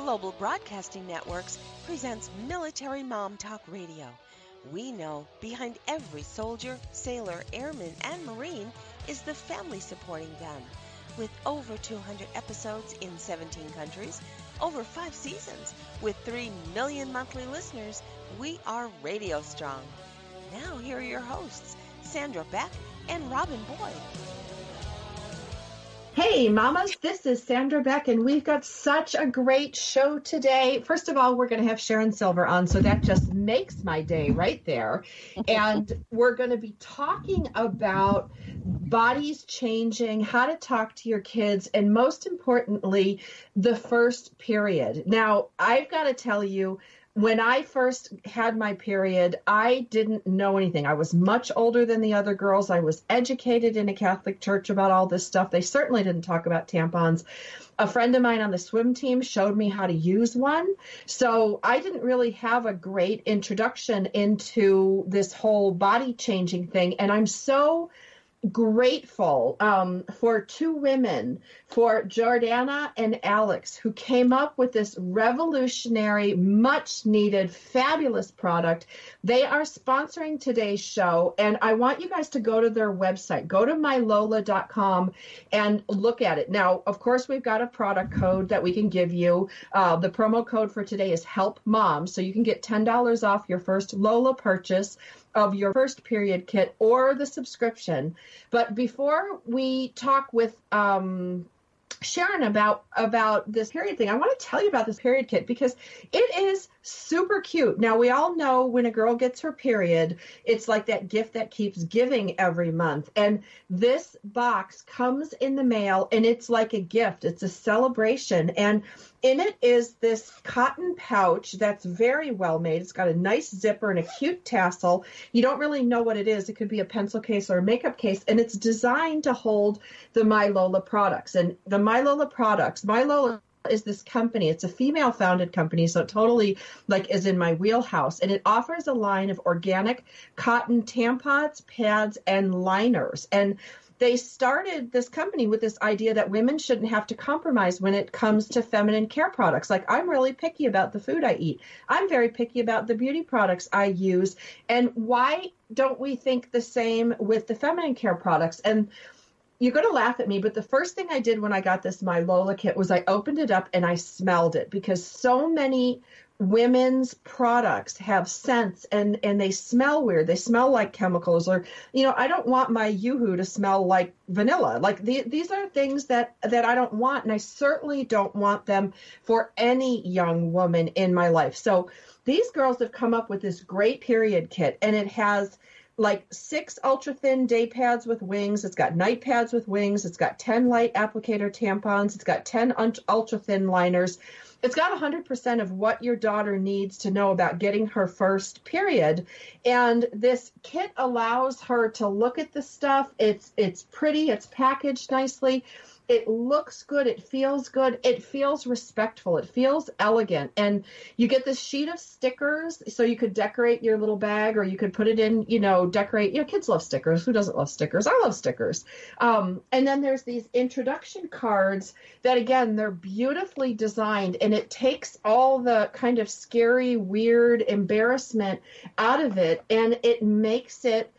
Global Broadcasting Networks presents Military Mom Talk Radio. We know behind every soldier, sailor, airman, and Marine is the family supporting them. With over 200 episodes in 17 countries, over 5 seasons, with 3 million monthly listeners, we are radio strong. Now here are your hosts, Sandra, Beck, and Robin Boyd. Hey, mamas, this is Sandra Beck, and we've got such a great show today. First of all, we're going to have Sharon Silver on, so that just makes my day right there. And we're going to be talking about bodies changing, how to talk to your kids, and most importantly, the first period. Now, I've got to tell you, when I first had my period, I didn't know anything. I was much older than the other girls. I was educated in a Catholic church about all this stuff. They certainly didn't talk about tampons. A friend of mine on the swim team showed me how to use one. So I didn't really have a great introduction into this whole body changing thing. And I'm so grateful for 2 women, for Jordana and Alex, who came up with this revolutionary, much needed, fabulous product. They are sponsoring today's show, and I want you guys to go to their website. Go to mylola.com and look at it. Now, of course, we've got a product code that we can give you. The promo code for today is Help Mom, so you can get $10 off your first Lola purchase of your first period kit or the subscription. But before we talk with Sharon about this period thing, I want to tell you about this period kit because it is super cute. Now, we all know when a girl gets her period, it's like that gift that keeps giving every month. And this box comes in the mail, and it's like a gift. It's a celebration. And in it is this cotton pouch that's very well made. It's got a nice zipper and a cute tassel. You don't really know what it is. It could be a pencil case or a makeup case, and it's designed to hold the My Lola products. And the My Lola products, My Lola is this company. It's a female-founded company, so it totally is in my wheelhouse. And it offers a line of organic cotton tampons, pads, and liners. And they started this company with this idea that women shouldn't have to compromise when it comes to feminine care products. Like, I'm really picky about the food I eat. I'm very picky about the beauty products I use. And why don't we think the same with the feminine care products? And you're going to laugh at me, but the first thing I did when I got this My Lola kit was I opened it up and I smelled it, because so many women's products have scents and they smell weird. They smell like chemicals, or, I don't want my Yoo-hoo to smell like vanilla. Like these are things that I don't want, and I certainly don't want them for any young woman in my life. So these girls have come up with this great period kit, and it has 6 ultra-thin day pads with wings. It's got night pads with wings. It's got 10 light applicator tampons. It's got 10 ultra-thin liners. It's got 100% of what your daughter needs to know about getting her first period. And this kit allows her to look at the stuff. It's pretty. It's packaged nicely. It looks good. It feels good. It feels respectful. It feels elegant. And you get this sheet of stickers, so you could decorate your little bag, or you could put it in, decorate. Kids love stickers. Who doesn't love stickers? I love stickers. And then there's these introduction cards that, again, they're beautifully designed, and it takes all the kind of scary, weird embarrassment out of it, and it makes it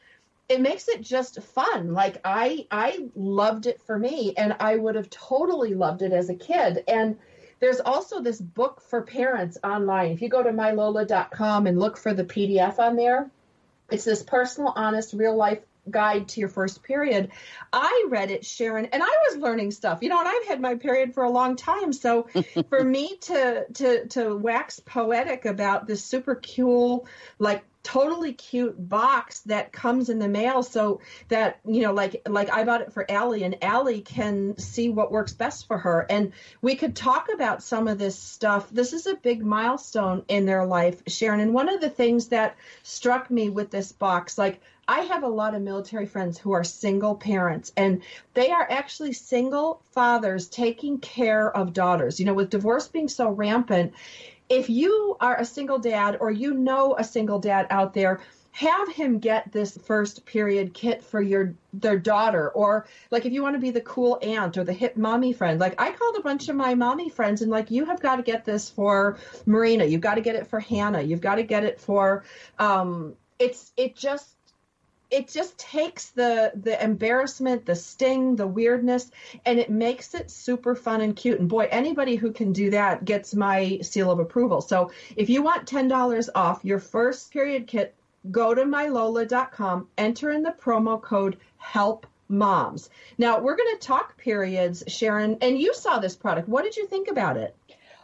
just fun. Like, I loved it for me, and I would have totally loved it as a kid. And there's also this book for parents online. If you go to mylola.com and look for the PDF on there, it's this personal, honest, real-life guide to your first period. I read it, Sharon, and I was learning stuff, and I've had my period for a long time. So for me to wax poetic about this super cool, totally cute box that comes in the mail, so that, like I bought it for Allie, and Allie can see what works best for her. And we could talk about some of this stuff. This is a big milestone in their life, Sharon. And one of the things that struck me with this box, I have a lot of military friends who are single parents, and they are actually single fathers taking care of daughters. With divorce being so rampant, if you are a single dad, or a single dad out there, have him get this first period kit for their daughter, or like if you want to be the cool aunt or the hip mommy friend. Like I called a bunch of my mommy friends and like, you have got to get this for Marina, you've got to get it for Hannah, you've got to get it for it just takes the embarrassment, the sting, the weirdness, and it makes it super fun and cute. And boy, anybody who can do that gets my seal of approval. So if you want $10 off your first period kit, go to mylola.com, enter in the promo code HELPMOMS. Now, we're going to talk periods, Sharon, and you saw this product. What did you think about it?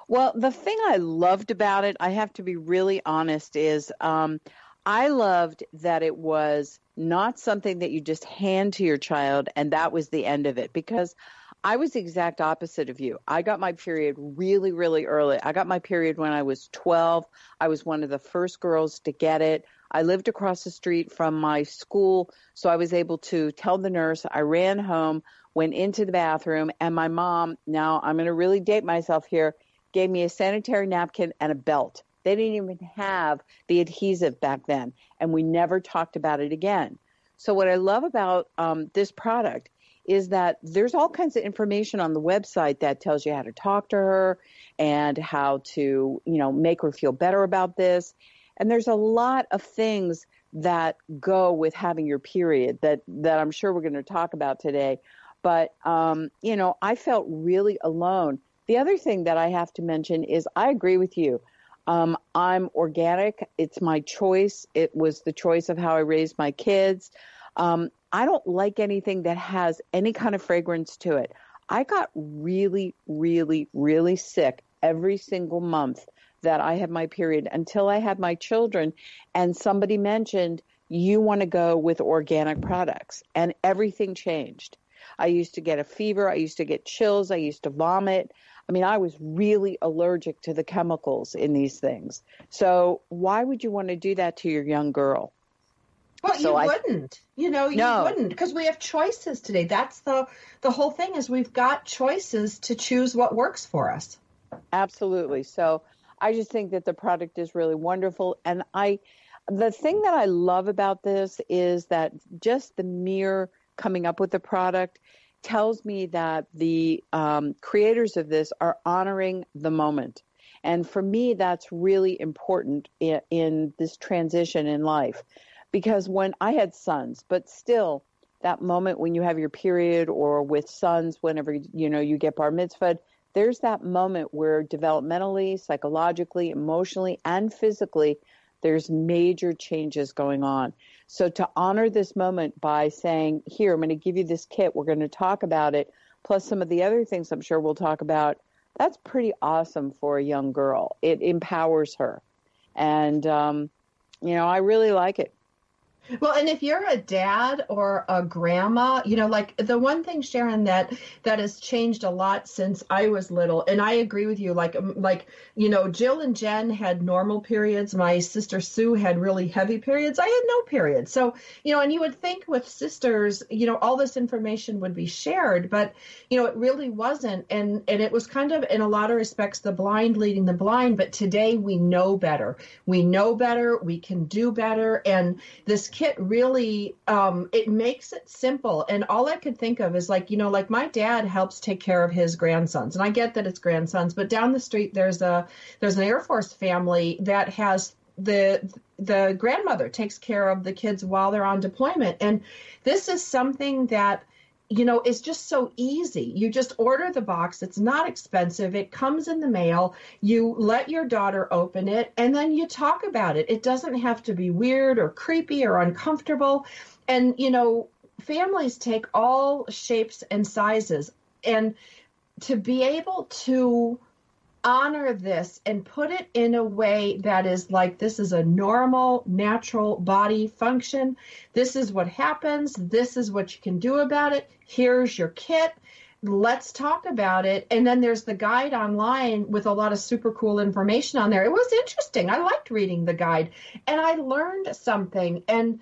Well, the thing I loved about it, I have to be really honest, is I loved that it was not something that you just hand to your child and that was the end of it, because I was the exact opposite of you. I got my period really, really early. I got my period when I was 12. I was one of the first girls to get it. I lived across the street from my school, so I was able to tell the nurse. I ran home, went into the bathroom, and my mom, now I'm going to really date myself here, gave me a sanitary napkin and a belt. They didn't even have the adhesive back then, and we never talked about it again. So what I love about this product is that there's all kinds of information on the website that tells you how to talk to her and how to, make her feel better about this. And there's a lot of things that go with having your period that I'm sure we're going to talk about today. But, I felt really alone. The other thing that I have to mention is I agree with you. I'm organic. It's my choice. It was the choice of how I raised my kids. I don't like anything that has any kind of fragrance to it. I got really, really, really sick every single month that I had my period until I had my children. And somebody mentioned, you want to go with organic products. And everything changed. I used to get a fever. I used to get chills. I used to vomit. I mean, I was really allergic to the chemicals in these things. So why would you want to do that to your young girl? Well, you wouldn't. You wouldn't, because we have choices today. That's the whole thing, is we've got choices to choose what works for us. Absolutely. So I just think that the product is really wonderful. And the thing that I love about this is that just the mere coming up with the product tells me that the creators of this are honoring the moment. And for me, that's really important in this transition in life. Because when I had sons, but still that moment when you have your period, or with sons, whenever, you get bar mitzvahed, there's that moment where developmentally, psychologically, emotionally, and physically, there's major changes going on. So to honor this moment by saying, here, I'm going to give you this kit, we're going to talk about it, plus some of the other things I'm sure we'll talk about, that's pretty awesome for a young girl. It empowers her. And, I really like it. Well, and if you're a dad or a grandma, like the one thing, Sharon, that has changed a lot since I was little, and I agree with you, like, Jill and Jen had normal periods. My sister Sue had really heavy periods. I had no periods. So, and you would think with sisters, all this information would be shared, but, it really wasn't. And it was kind of, in a lot of respects, the blind leading the blind. But today we know better. We know better. We can do better. And this kit really, it makes it simple. And all I could think of is like my dad helps take care of his grandsons. And I get that it's grandsons, but down the street, there's an Air Force family that has the grandmother takes care of the kids while they're on deployment. And this is something that, is just so easy. You just order the box. It's not expensive. It comes in the mail. You let your daughter open it, and then you talk about it. It doesn't have to be weird or creepy or uncomfortable. And, families take all shapes and sizes. And to be able to honor this and put it in a way that is like, this is a normal, natural body function. This is what happens. This is what you can do about it. Here's your kit. Let's talk about it. And then there's the guide online with a lot of super cool information on there. It was interesting. I liked reading the guide, and I learned something. And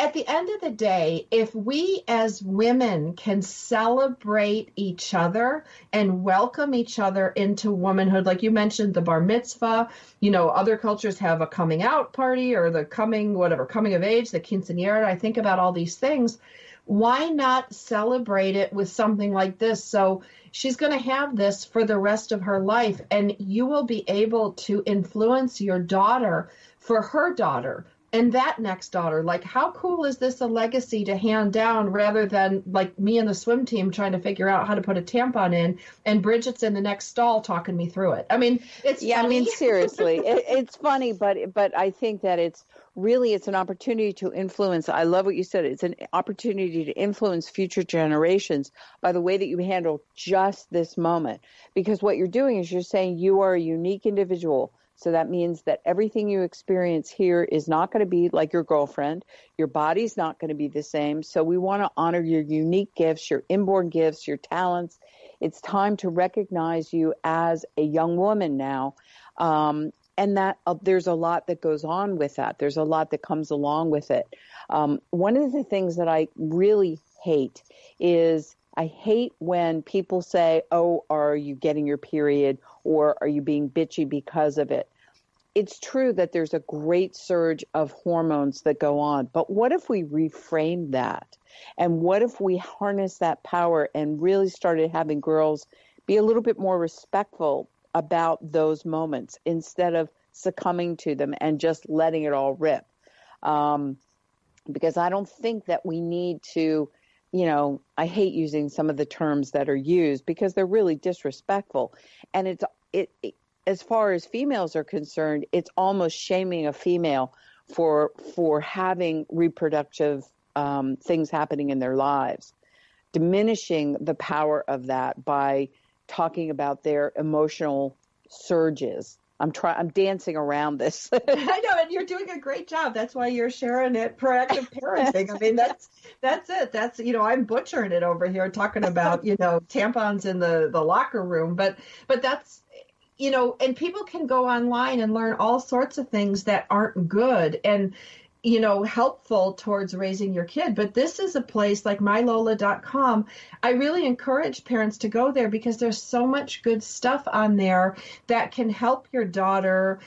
at the end of the day, if we as women can celebrate each other and welcome each other into womanhood, like you mentioned, the bar mitzvah, other cultures have a coming out party or the coming of age, the quinceañera. I think about all these things. Why not celebrate it with something like this? So she's going to have this for the rest of her life, and you will be able to influence your daughter for her daughter and that next daughter. Like, how cool is this a legacy to hand down, rather than like me and the swim team trying to figure out how to put a tampon in and Bridget's in the next stall talking me through it. I mean, it's funny. I mean, seriously, it's funny, but I think that it's an opportunity to influence. I love what you said. It's an opportunity to influence future generations by the way that you handle just this moment. Because what you're doing is you're saying you are a unique individual. So that means that everything you experience here is not going to be like your girlfriend. Your body's not going to be the same. So we want to honor your unique gifts, your inborn gifts, your talents. It's time to recognize you as a young woman now. And that there's a lot that goes on with that. There's a lot that comes along with it. One of the things that I really hate is I hate when people say, oh, are you getting your period, or are you being bitchy because of it? It's true that there's a great surge of hormones that go on, but what if we reframe that? And what if we harness that power and really started having girls be a little bit more respectful about those moments instead of succumbing to them and just letting it all rip? Because I don't think that we need to, I hate using some of the terms that are used because they're really disrespectful. And it as far as females are concerned, it's almost shaming a female for having reproductive things happening in their lives, diminishing the power of that by talking about their emotional surges. I'm dancing around this. I know, and you're doing a great job. That's why you're Sharon at Proactive Parenting. I mean, that's it. That's, I'm butchering it over here talking about, tampons in the locker room, but that's, and people can go online and learn all sorts of things that aren't good and, helpful towards raising your kid. But this is a place like mylola.com. I really encourage parents to go there because there's so much good stuff on there that can help your daughter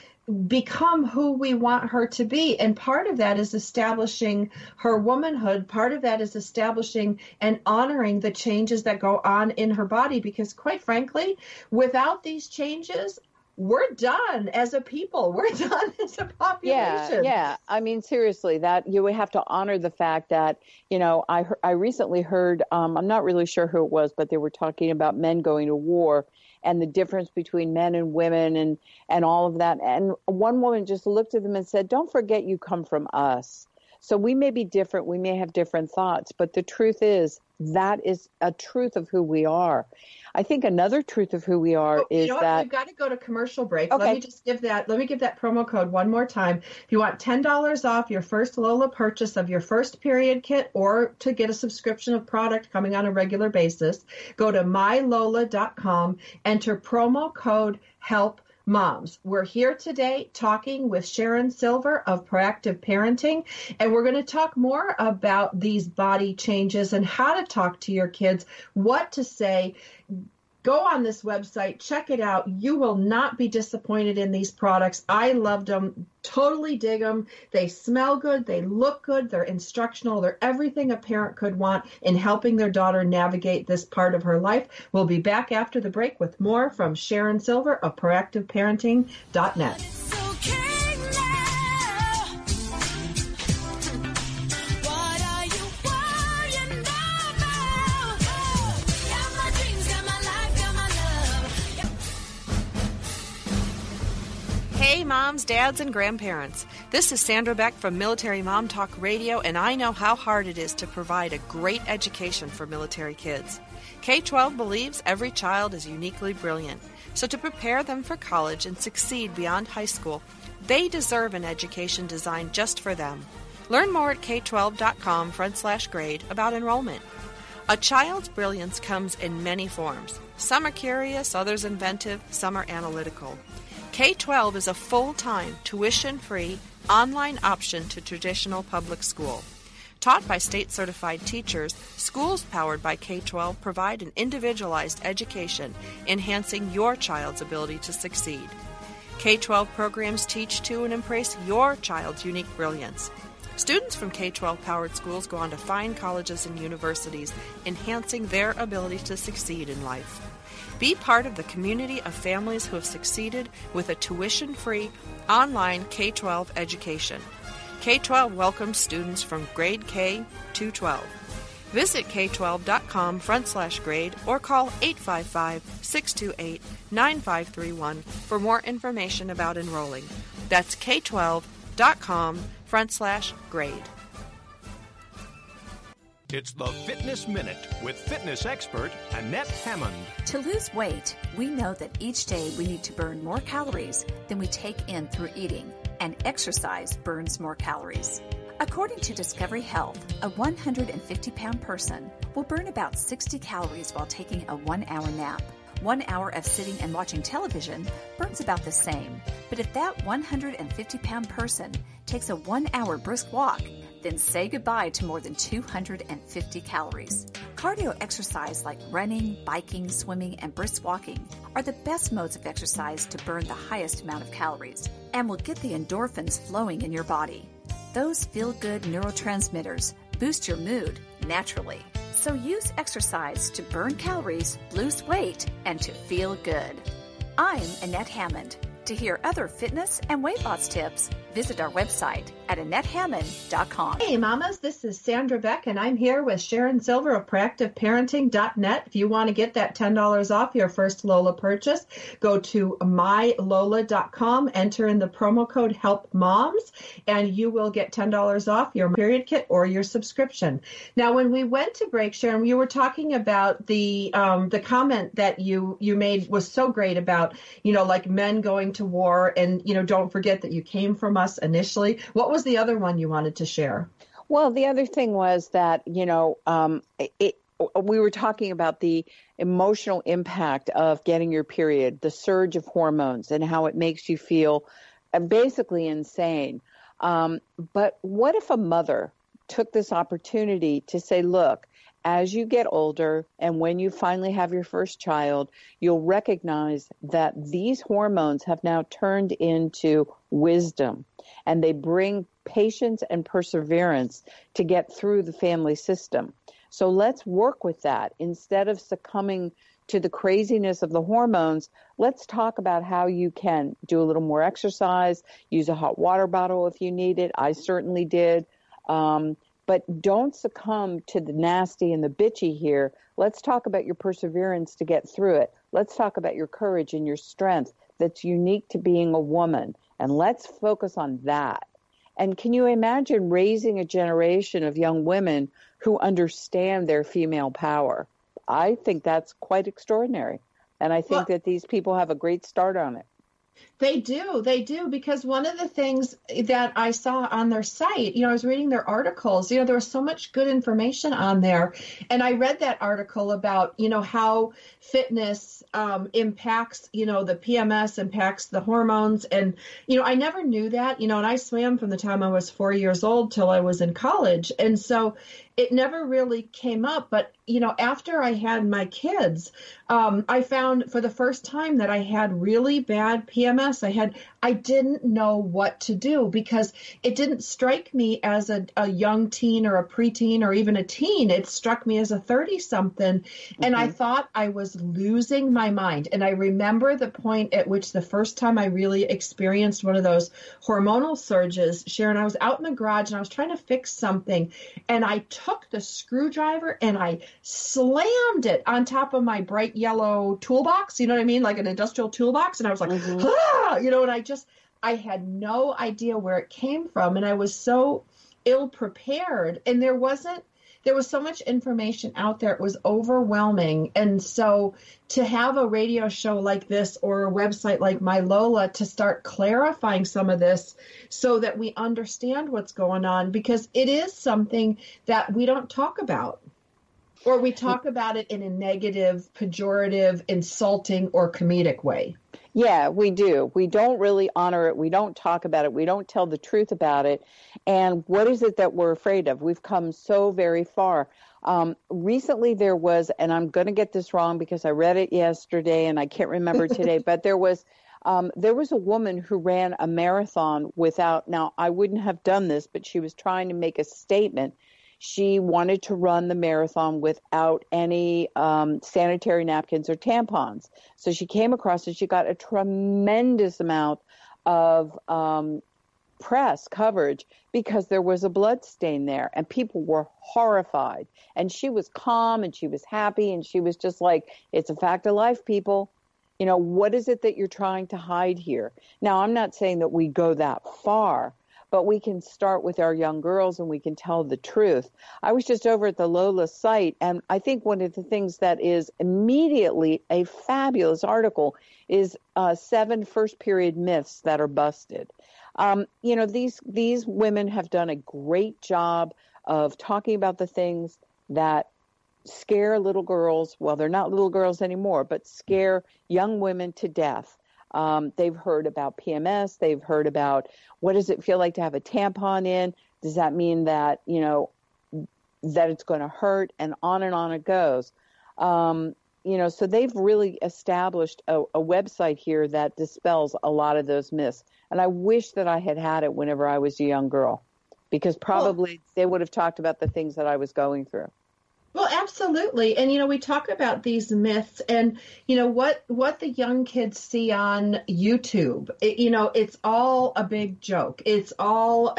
become who we want her to be. And part of that is establishing her womanhood. Part of that is establishing and honoring the changes that go on in her body. Because quite frankly, without these changes, we're done as a people. We're done as a population. Yeah. I mean, seriously, that you would have to honor the fact that, I recently heard, I'm not really sure who it was, but they were talking about men going to war and the difference between men and women and all of that. And one woman just looked at them and said, don't forget you come from us. So we may be different. We may have different thoughts, but the truth is that is a truth of who we are. I think another truth of who we are is that we've got to go to commercial break. Okay. Let me give that promo code one more time. If you want $10 off your first Lola purchase of your first period kit or to get a subscription of product coming on a regular basis, go to mylola.com, enter promo code HELP Moms. We're here today talking with Sharon Silver of Proactive Parenting, and we're going to talk more about these body changes and how to talk to your kids, what to say. Go on this website, check it out. You will not be disappointed in these products. I loved them, totally dig them. They smell good, they look good, they're instructional, they're everything a parent could want in helping their daughter navigate this part of her life. We'll be back after the break with more from Sharon Silver of ProactiveParenting.net. Hey moms, dads, and grandparents. This is Sandra Beck from Military Mom Talk Radio, and I know how hard it is to provide a great education for military kids. K-12 believes every child is uniquely brilliant, so to prepare them for college and succeed beyond high school, they deserve an education designed just for them. Learn more at k12.com/grade about enrollment. A child's brilliance comes in many forms. Some are curious, others inventive, some are analytical. K-12 is a full-time, tuition-free, online option to traditional public school. Taught by state-certified teachers, schools powered by K-12 provide an individualized education, enhancing your child's ability to succeed. K-12 programs teach to and embrace your child's unique brilliance. Students from K-12 powered schools go on to fine colleges and universities, enhancing their ability to succeed in life. Be part of the community of families who have succeeded with a tuition-free online K-12 education. K-12 welcomes students from grade K to 12. Visit k12.com/grade or call 855-628-9531 for more information about enrolling. That's k12.com/grade. It's the Fitness Minute with fitness expert Annette Hammond. To lose weight, we know that each day we need to burn more calories than we take in through eating, and exercise burns more calories. According to Discovery Health, a 150-pound person will burn about 60 calories while taking a 1-hour nap. 1 hour of sitting and watching television burns about the same. But if that 150-pound person takes a 1-hour brisk walk, then say goodbye to more than 250 calories. Cardio exercise like running, biking, swimming, and brisk walking are the best modes of exercise to burn the highest amount of calories and will get the endorphins flowing in your body. Those feel-good neurotransmitters boost your mood naturally. So use exercise to burn calories, lose weight, and to feel good. I'm Annette Hammond. To hear other fitness and weight loss tips, visit our website at AnnetteHammond.com. Hey, mamas, this is Sandra Beck, and I'm here with Sharon Silver of ProactiveParenting.net. If you want to get that $10 off your first Lola purchase, go to mylola.com, enter in the promo code HELPMOMS, and you will get $10 off your period kit or your subscription. Now, when we went to break, Sharon, you were talking about the comment that you made was so great about, like men going to war, and don't forget that you came from us initially. What was the other one you wanted to share? Well, the other thing was that we were talking about the emotional impact of getting your period, the surge of hormones, and how it makes you feel basically insane. But what if a mother took this opportunity to say, look, as you get older and when you finally have your first child, you'll recognize that these hormones have now turned into wisdom, and they bring patience and perseverance to get through the family system. So let's work with that. Instead of succumbing to the craziness of the hormones, let's talk about how you can do a little more exercise, use a hot water bottle if you need it. I certainly did. But don't succumb to the nasty and the bitchy here. Let's talk about your perseverance to get through it. Let's talk about your courage and your strength that's unique to being a woman. And let's focus on that. And can you imagine raising a generation of young women who understand their female power? I think that's quite extraordinary. And I think that these people have a great start on it. They do, because one of the things that I saw on their site, I was reading their articles, there was so much good information on there. And I read that article about, how fitness impacts, the PMS impacts the hormones. And, I never knew that, and I swam from the time I was 4 years old till I was in college. And so it never really came up. But, after I had my kids, I found for the first time that I had really bad PMS. I didn't know what to do because it didn't strike me as a young teen or a preteen or even a teen. It struck me as a 30-something. And I thought I was losing my mind. And I remember the point at which the first time I really experienced one of those hormonal surges, Sharon, I was out in the garage and I was trying to fix something. And I took the screwdriver and I slammed it on top of my bright yellow toolbox, you know what I mean? Like an industrial toolbox. And I was like, and I had no idea where it came from. And I was so ill prepared. And there was so much information out there. It was overwhelming. And so to have a radio show like this or a website like My Lola to start clarifying some of this so that we understand what's going on, because it is something that we don't talk about. Or we talk about it in a negative, pejorative, insulting, or comedic way. Yeah, we do. We don't really honor it. We don't talk about it. We don't tell the truth about it. And what is it that we're afraid of? We've come so very far. Recently there was, and I'm going to get this wrong because I read it yesterday and I can't remember today, but there was a woman who ran a marathon without, now I wouldn't have done this, but she was trying to make a statement. She wanted to run the marathon without any sanitary napkins or tampons. So she came across it. She got a tremendous amount of press coverage because there was a blood stain there, and people were horrified. And she was calm and she was happy, and she was just like, it's a fact of life, people. You know, what is it that you're trying to hide here? Now, I'm not saying that we go that far, but we can start with our young girls and we can tell the truth. I was just over at the Lola site, and I think one of the things that is immediately a fabulous article is 7 first period myths that are busted. You know, these women have done a great job of talking about the things that scare little girls. Well, they're not little girls anymore, but scare young women to death. They've heard about PMS. They've heard about what does it feel like to have a tampon in? Does that mean that, you know, that it's going to hurt? And on it goes. You know, so they've really established a website here that dispels a lot of those myths. And I wish that I had it whenever I was a young girl, because probably they would have talked about the things that I was going through. Well, absolutely. And, you know, we talk about these myths and, you know, what the young kids see on YouTube, you know, it's all a big joke. It's all,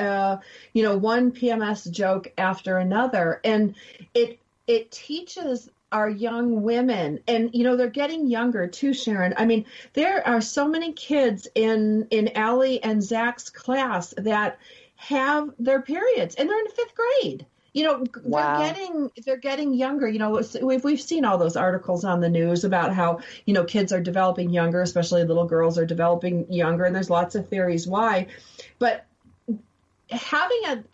you know, one PMS joke after another. And it teaches our young women, and, you know, they're getting younger too, Sharon. I mean, there are so many kids in Allie and Zach's class that have their periods, and they're in 5th grade. You know, wow. they're getting younger. You know, we've seen all those articles on the news about how, you know, kids are developing younger, especially little girls are developing younger, and there's lots of theories why. But having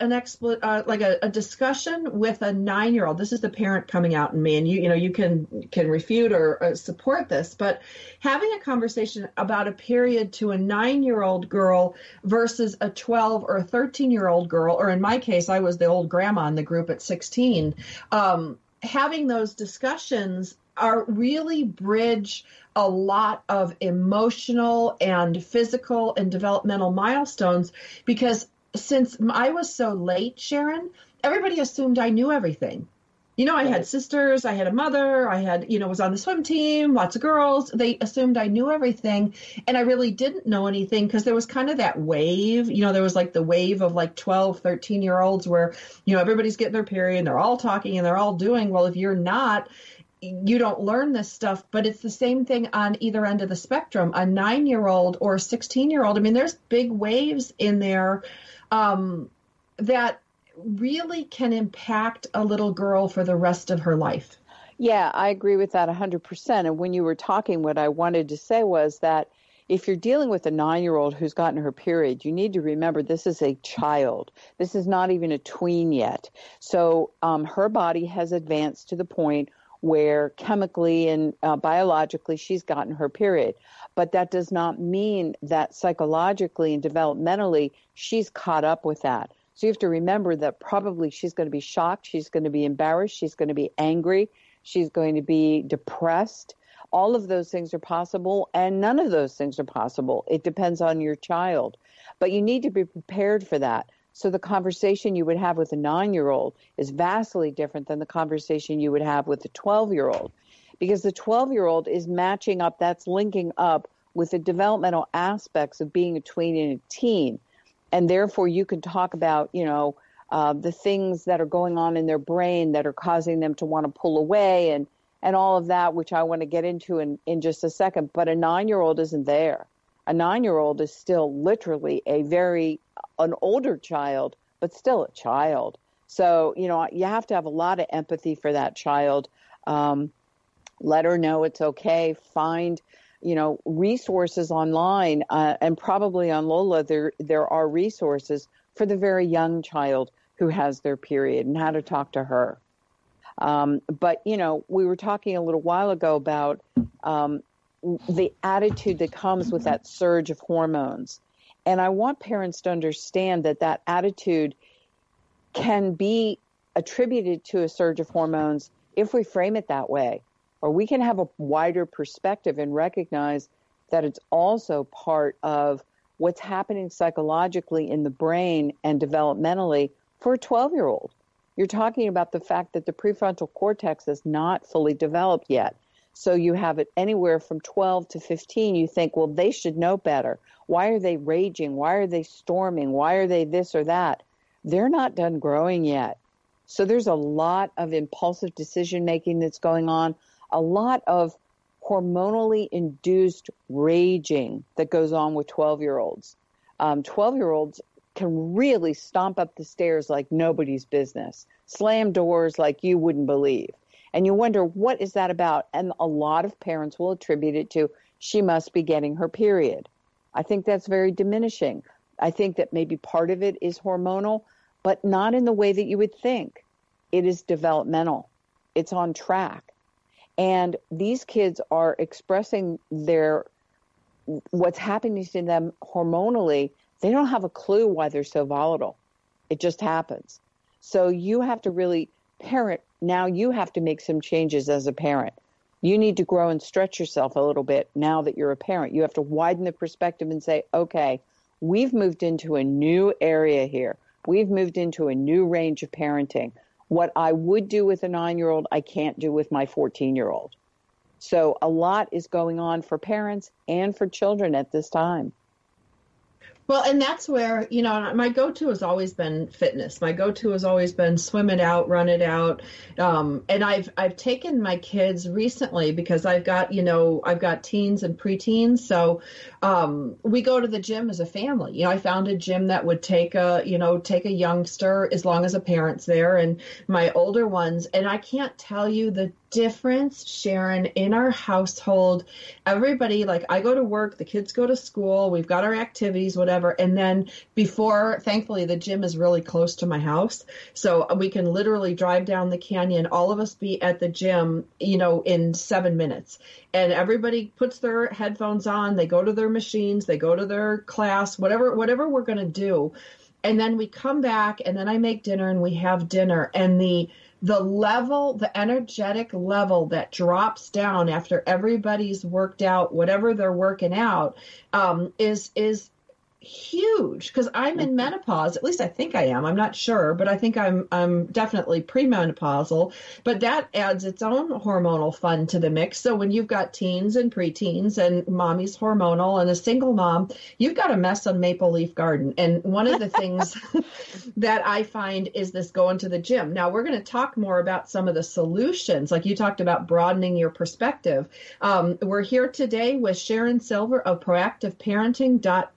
a discussion with a 9-year-old, this is the parent coming out in me, and you can refute or support this, but having a conversation about a period to a 9-year-old girl versus a 12 or a 13-year-old girl, or in my case, I was the old grandma in the group at 16, having those discussions are really bridge a lot of emotional and physical and developmental milestones, because since I was so late, Sharon, everybody assumed I knew everything. You know, I had sisters, I had a mother, I had, you know, was on the swim team, lots of girls. They assumed I knew everything. And I really didn't know anything because there was kind of that wave, you know, there was like the wave of like 12, 13-year-olds where, you know, everybody's getting their period and they're all talking and they're all doing. Well, if you're not, you don't learn this stuff, but it's the same thing on either end of the spectrum, a 9-year-old or a 16-year-old. I mean, there's big waves in there that really can impact a little girl for the rest of her life. Yeah, I agree with that 100%. And when you were talking, what I wanted to say was that if you're dealing with a 9-year-old who's gotten her period, you need to remember this is a child. This is not even a tween yet. So her body has advanced to the point where chemically and biologically she's gotten her period. But that does not mean that psychologically and developmentally she's caught up with that. So you have to remember that probably she's going to be shocked, she's going to be embarrassed, she's going to be angry, she's going to be depressed. All of those things are possible, and none of those things are possible. It depends on your child. But you need to be prepared for that. So the conversation you would have with a 9-year-old is vastly different than the conversation you would have with a 12-year-old, because the 12-year-old is matching up, that's linking up with the developmental aspects of being a tween and a teen. And therefore you can talk about, you know, the things that are going on in their brain that are causing them to want to pull away and all of that, which I want to get into in just a second. But a 9-year-old isn't there. A 9-year-old is still literally an older child, but still a child. So, you know, you have to have a lot of empathy for that child. Let her know it's okay. Find, you know, resources online, and probably on Lola there are resources for the very young child who has their period and how to talk to her. But, we were talking a little while ago about the attitude that comes with that surge of hormones. And I want parents to understand that attitude can be attributed to a surge of hormones if we frame it that way. Or we can have a wider perspective and recognize that it's also part of what's happening psychologically in the brain and developmentally for a 12-year-old. You're talking about the fact that the prefrontal cortex is not fully developed yet. So you have it anywhere from 12 to 15. You think, well, they should know better. Why are they raging? Why are they storming? Why are they this or that? They're not done growing yet. So there's a lot of impulsive decision-making that's going on, a lot of hormonally induced raging that goes on with 12-year-olds. 12-year-olds can really stomp up the stairs like nobody's business, slam doors like you wouldn't believe. And you wonder, what is that about? And a lot of parents will attribute it to, she must be getting her period. I think that's very diminishing. I think that maybe part of it is hormonal, but not in the way that you would think. It is developmental. It's on track. And these kids are expressing what's happening to them hormonally. They don't have a clue why they're so volatile. It just happens. So you have to really parent. Now you have to make some changes as a parent. You need to grow and stretch yourself a little bit now that you're a parent. You have to widen the perspective and say, okay, we've moved into a new area here. We've moved into a new range of parenting. What I would do with a 9-year-old, I can't do with my 14-year-old. So a lot is going on for parents and for children at this time. Well, and that's where, my go-to has always been fitness. My go-to has always been swim it out, run it out. And I've taken my kids recently because I've got teens and preteens. So we go to the gym as a family. I found a gym that would take a youngster as long as a parent's there, and my older ones. And I can't tell you the difference, Sharon, in our household. Everybody, I go to work, the kids go to school, we've got our activities, whatever. And then thankfully, the gym is really close to my house. So we can literally drive down the canyon, all of us be at the gym, in 7 minutes. And everybody puts their headphones on, they go to their machines, they go to their class, whatever we're going to do. And then we come back, and then I make dinner and we have dinner. And the energetic level that drops down after everybody's worked out, whatever they're working out, is huge, because I'm in menopause. At least I think I am. I'm not sure, but I think I'm definitely premenopausal. But that adds its own hormonal fun to the mix. So when you've got teens and preteens and mommy's hormonal and a single mom, you've got a mess on Maple Leaf Garden. And one of the things that I find is this going to the gym. Now we're going to talk more about some of the solutions, like you talked about broadening your perspective. We're here today with Sharon Silver of proactiveparenting.net,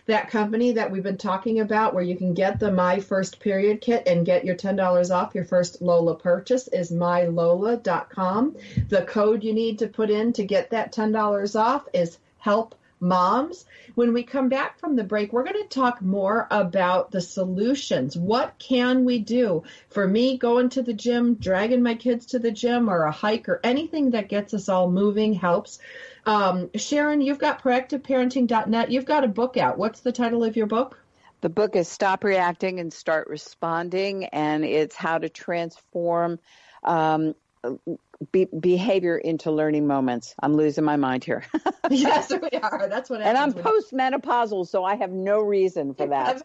that company that we've been talking about, where you can get the My First Period kit and get your $10 off your first Lola purchase, is mylola.com. The code you need to put in to get that $10 off is HELP Moms. When we come back from the break, we're going to talk more about the solutions. What can we do? For me, going to the gym, dragging my kids to the gym, or a hike, or anything that gets us all moving helps. Sharon, you've got proactiveparenting.net. You've got a book out. What's the title of your book? The book is Stop Reacting and Start Responding, and it's how to transform behavior into learning moments. I'm losing my mind here. Yes, we are. That's what. And I'm postmenopausal, so I have no reason for that.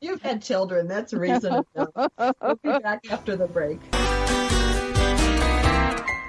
You've had children. That's reason enough. We'll be back after the break.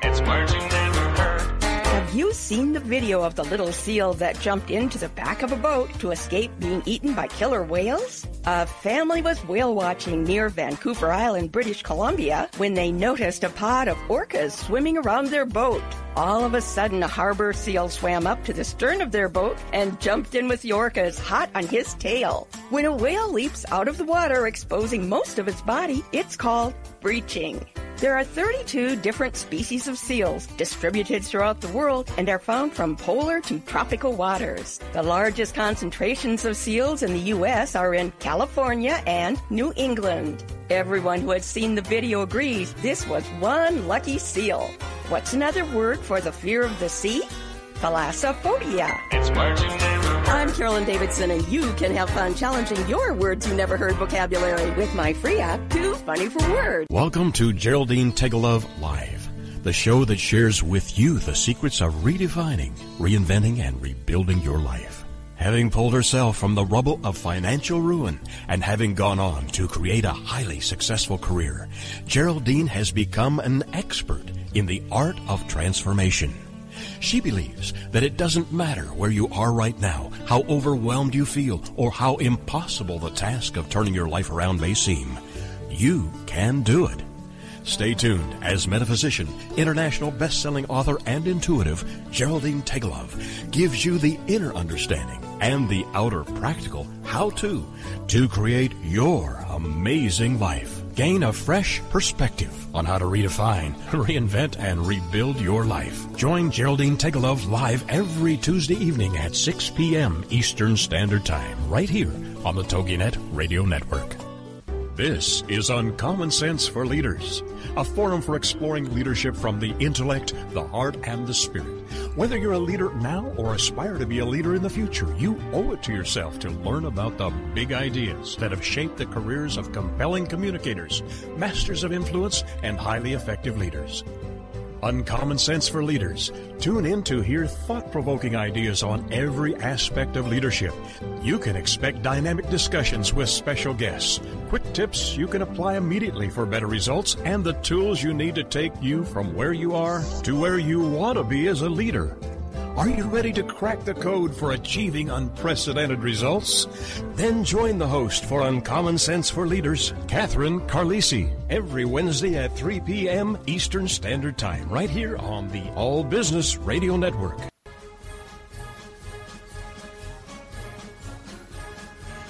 It's words you never heard. Have you seen the video of the little seal that jumped into the back of a boat to escape being eaten by killer whales? A family was whale watching near Vancouver Island, British Columbia, when they noticed a pod of orcas swimming around their boat. All of a sudden, a harbor seal swam up to the stern of their boat and jumped in with the orcas, hot on his tail. When a whale leaps out of the water, exposing most of its body, it's called breaching. There are 32 different species of seals distributed throughout the world and are found from polar to tropical waters. The largest concentrations of seals in the U.S. are in California and New England. Everyone who has seen the video agrees this was one lucky seal. What's another word for the fear of the sea? Thalassophobia. It's words you never heard. I'm Carolyn Davidson, and you can have fun challenging your words you never heard vocabulary with my free app, Too Funny for Words. Welcome to Geraldine Tegelov Live, the show that shares with you the secrets of redefining, reinventing, and rebuilding your life. Having pulled herself from the rubble of financial ruin and having gone on to create a highly successful career, Geraldine has become an expert in the art of transformation. She believes that it doesn't matter where you are right now, how overwhelmed you feel, or how impossible the task of turning your life around may seem. You can do it. Stay tuned as metaphysician, international best-selling author, and intuitive Geraldine Tegelov gives you the inner understanding and the outer practical how-to create your amazing life. Gain a fresh perspective on how to redefine, reinvent, and rebuild your life. Join Geraldine Tegelov live every Tuesday evening at 6 p.m. Eastern Standard Time, right here on the TogiNet Radio Network. This is Uncommon Sense for Leaders, a forum for exploring leadership from the intellect, the heart, and the spirit. Whether you're a leader now or aspire to be a leader in the future, you owe it to yourself to learn about the big ideas that have shaped the careers of compelling communicators, masters of influence, and highly effective leaders. Uncommon Sense for Leaders. Tune in to hear thought-provoking ideas on every aspect of leadership. You can expect dynamic discussions with special guests, quick tips you can apply immediately for better results, and the tools you need to take you from where you are to where you want to be as a leader. Are you ready to crack the code for achieving unprecedented results? Then join the host for Uncommon Sense for Leaders, Catherine Carlisi, every Wednesday at 3 p.m. Eastern Standard Time, right here on the All Business Radio Network.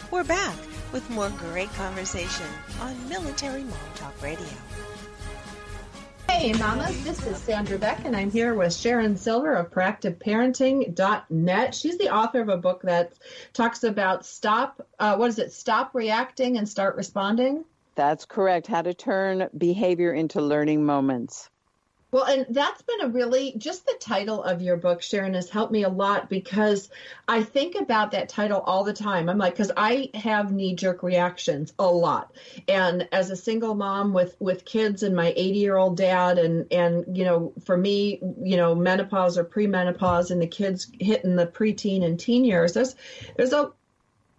We're back with more great conversation on Military Mom Talk Radio. Hey mamas, this is Sandra Beck, and I'm here with Sharon Silver of ProactiveParenting.net. She's the author of a book that talks about stop reacting and start responding. That's correct. How to turn behavior into learning moments. Well, and that's been just the title of your book, Sharon, has helped me a lot because I think about that title all the time. I'm like, because I have knee-jerk reactions a lot. And as a single mom with kids and my 80-year-old dad and for me, menopause or premenopause and the kids hitting the preteen and teen years, there's a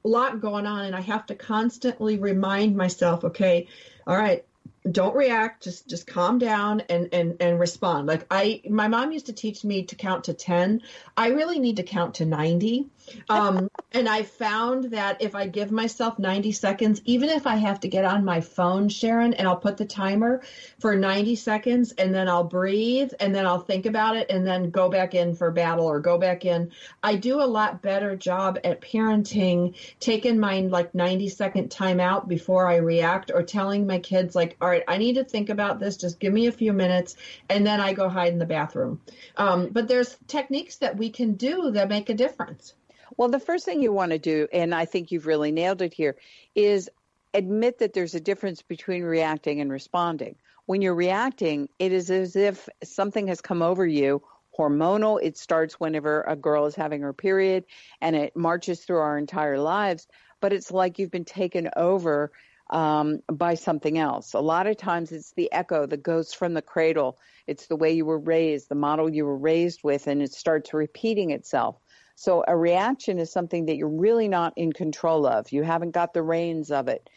lot going on. And I have to constantly remind myself, okay, all right, don't react, just calm down and respond. Like my mom used to teach me to count to 10. I really need to count to 90. And I found that if I give myself 90 seconds, even if I have to get on my phone, Sharon, and I'll put the timer for 90 seconds and then I'll breathe and then I'll think about it and then go back in for battle or go back in. I do a lot better job at parenting, taking my 90-second time out before I react or telling my kids all right, I need to think about this. Just give me a few minutes. And then I go hide in the bathroom. But there's techniques that we can do that make a difference. Well, the first thing you want to do, and I think you've really nailed it here, is admit that there's a difference between reacting and responding. When you're reacting, it is as if something has come over you, hormonal. It starts whenever a girl is having her period, and it marches through our entire lives. But it's like you've been taken over by something else. A lot of times it's the echo that goes from the cradle. It's the way you were raised, the model you were raised with, and it starts repeating itself. So a reaction is something that you're really not in control of. You haven't got the reins of it.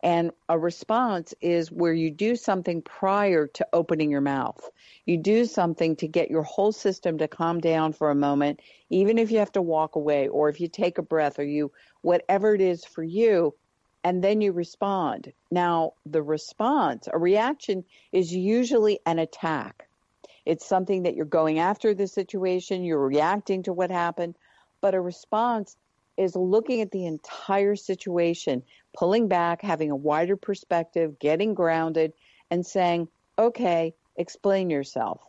And a response is where you do something prior to opening your mouth. You do something to get your whole system to calm down for a moment, even if you have to walk away or if you take a breath or whatever it is for you, and then you respond. Now, the response, a reaction, is usually an attack. It's something that you're going after the situation, you're reacting to what happened. But a response is looking at the entire situation, pulling back, having a wider perspective, getting grounded, and saying, okay, explain yourself.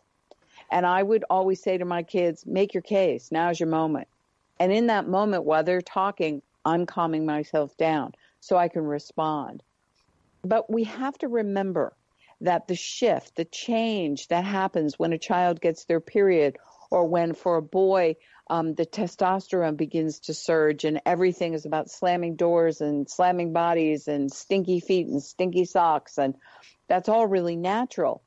And I would always say to my kids, make your case. Now's your moment. And in that moment, while they're talking, I'm calming myself down so I can respond. But we have to remember that the shift, the change that happens when a child gets their period, or when for a boy the testosterone begins to surge and everything is about slamming doors and slamming bodies and stinky feet and stinky socks, and that's all really natural.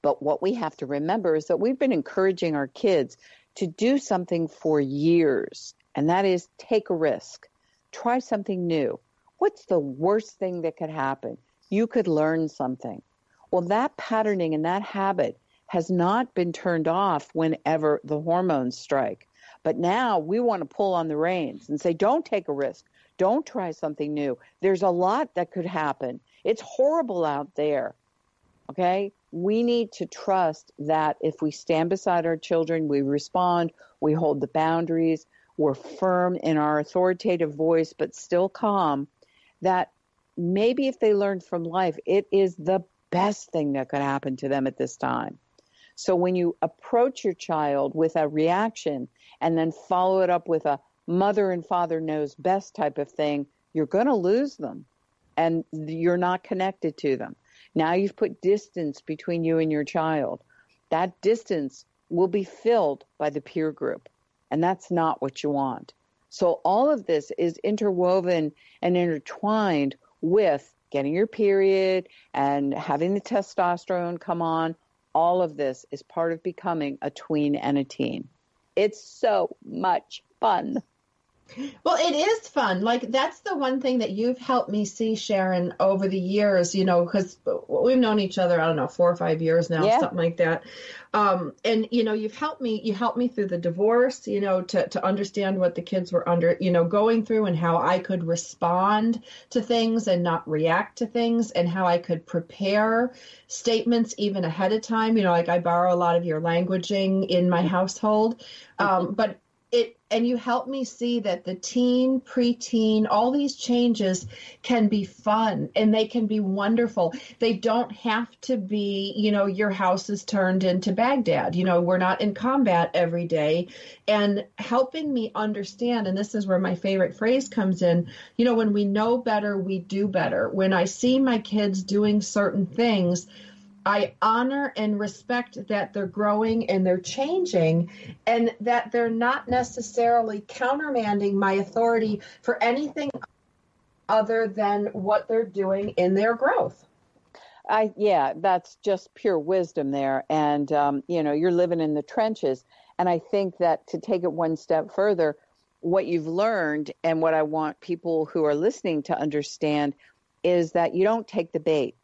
But what we have to remember is that we've been encouraging our kids to do something for years, and that is take a risk. Try something new. What's the worst thing that could happen? You could learn something. Well, that patterning and that habit has not been turned off whenever the hormones strike. But now we want to pull on the reins and say, don't take a risk. Don't try something new. There's a lot that could happen. It's horrible out there. Okay? We need to trust that if we stand beside our children, we respond, we hold the boundaries, we're firm in our authoritative voice, but still calm, that maybe if they learn from life, it is the best thing that could happen to them at this time. So when you approach your child with a reaction and then follow it up with a mother and father knows best type of thing, you're going to lose them and you're not connected to them. Now you've put distance between you and your child. That distance will be filled by the peer group, and that's not what you want. So all of this is interwoven and intertwined with getting your period and having the testosterone come on. All of this is part of becoming a tween and a teen. It's so much fun. Well, it is fun. Like, that's the one thing that you've helped me see, Sharon, over the years, you know, because we've known each other, I don't know, 4 or 5 years now, something like that. And, you know, you helped me through the divorce, you know, to understand what the kids were going through and how I could respond to things and not react to things, and how I could prepare statements even ahead of time. You know, like I borrow a lot of your languaging in my household. And you help me see that the teen, preteen, all these changes can be fun and they can be wonderful. They don't have to be, you know, your house is turned into Baghdad. You know, we're not in combat every day. And helping me understand, and this is where my favorite phrase comes in, you know, when we know better, we do better. When I see my kids doing certain things, I honor and respect that they're growing and they're changing, and that they're not necessarily countermanding my authority for anything other than what they're doing in their growth. That's just pure wisdom there. And, you know, you're living in the trenches. And I think that to take it one step further, what you've learned and what I want people who are listening to understand is that you don't take the bait.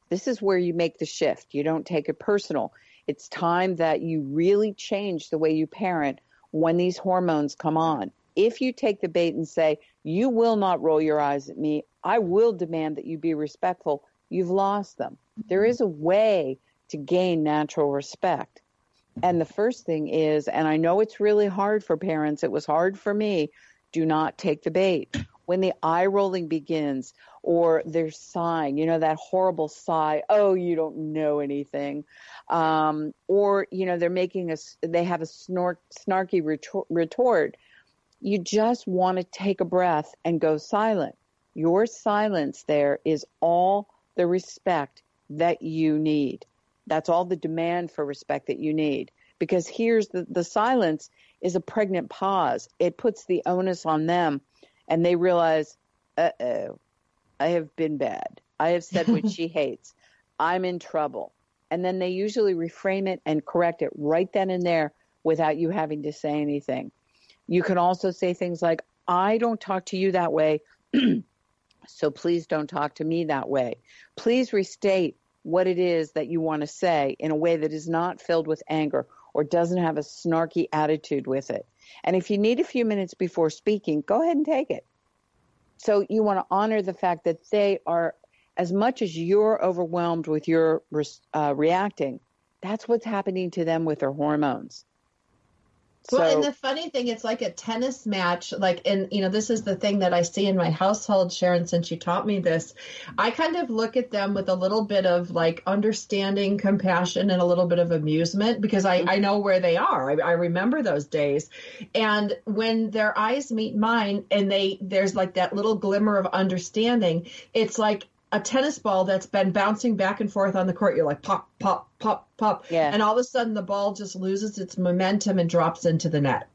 This is where you make the shift. You don't take it personal. It's time that you really change the way you parent when these hormones come on. If you take the bait and say, you will not roll your eyes at me, I will demand that you be respectful, you've lost them. There is a way to gain natural respect. And the first thing is, and I know it's really hard for parents, it was hard for me, do not take the bait. When the eye rolling begins, or they're sighing, you know, that horrible sigh, oh, you don't know anything. Or, you know, they have a snarky retort. You just want to take a breath and go silent. Your silence there is all the respect that you need. That's all the demand for respect that you need. Because here's the silence is a pregnant pause. It puts the onus on them, and they realize, uh-oh, I have been bad. I have said what she hates. I'm in trouble. And then they usually reframe it and correct it right then and there without you having to say anything. You can also say things like, I don't talk to you that way, so please don't talk to me that way. Please restate what it is that you want to say in a way that is not filled with anger or doesn't have a snarky attitude with it. And if you need a few minutes before speaking, go ahead and take it. So you want to honor the fact that they are, as much as you're overwhelmed with your reacting, that's what's happening to them with their hormones. Well, and the funny thing, it's like a tennis match, like, and, you know, this is the thing that I see in my household, Sharon, since you taught me this. I kind of look at them with a little bit of like understanding, compassion, and a little bit of amusement, because I know where they are. I remember those days. And when their eyes meet mine and there's like that little glimmer of understanding, it's like a tennis ball that's been bouncing back and forth on the court. You're like, pop, pop, pop, pop. Yeah. And all of a sudden the ball just loses its momentum and drops into the net.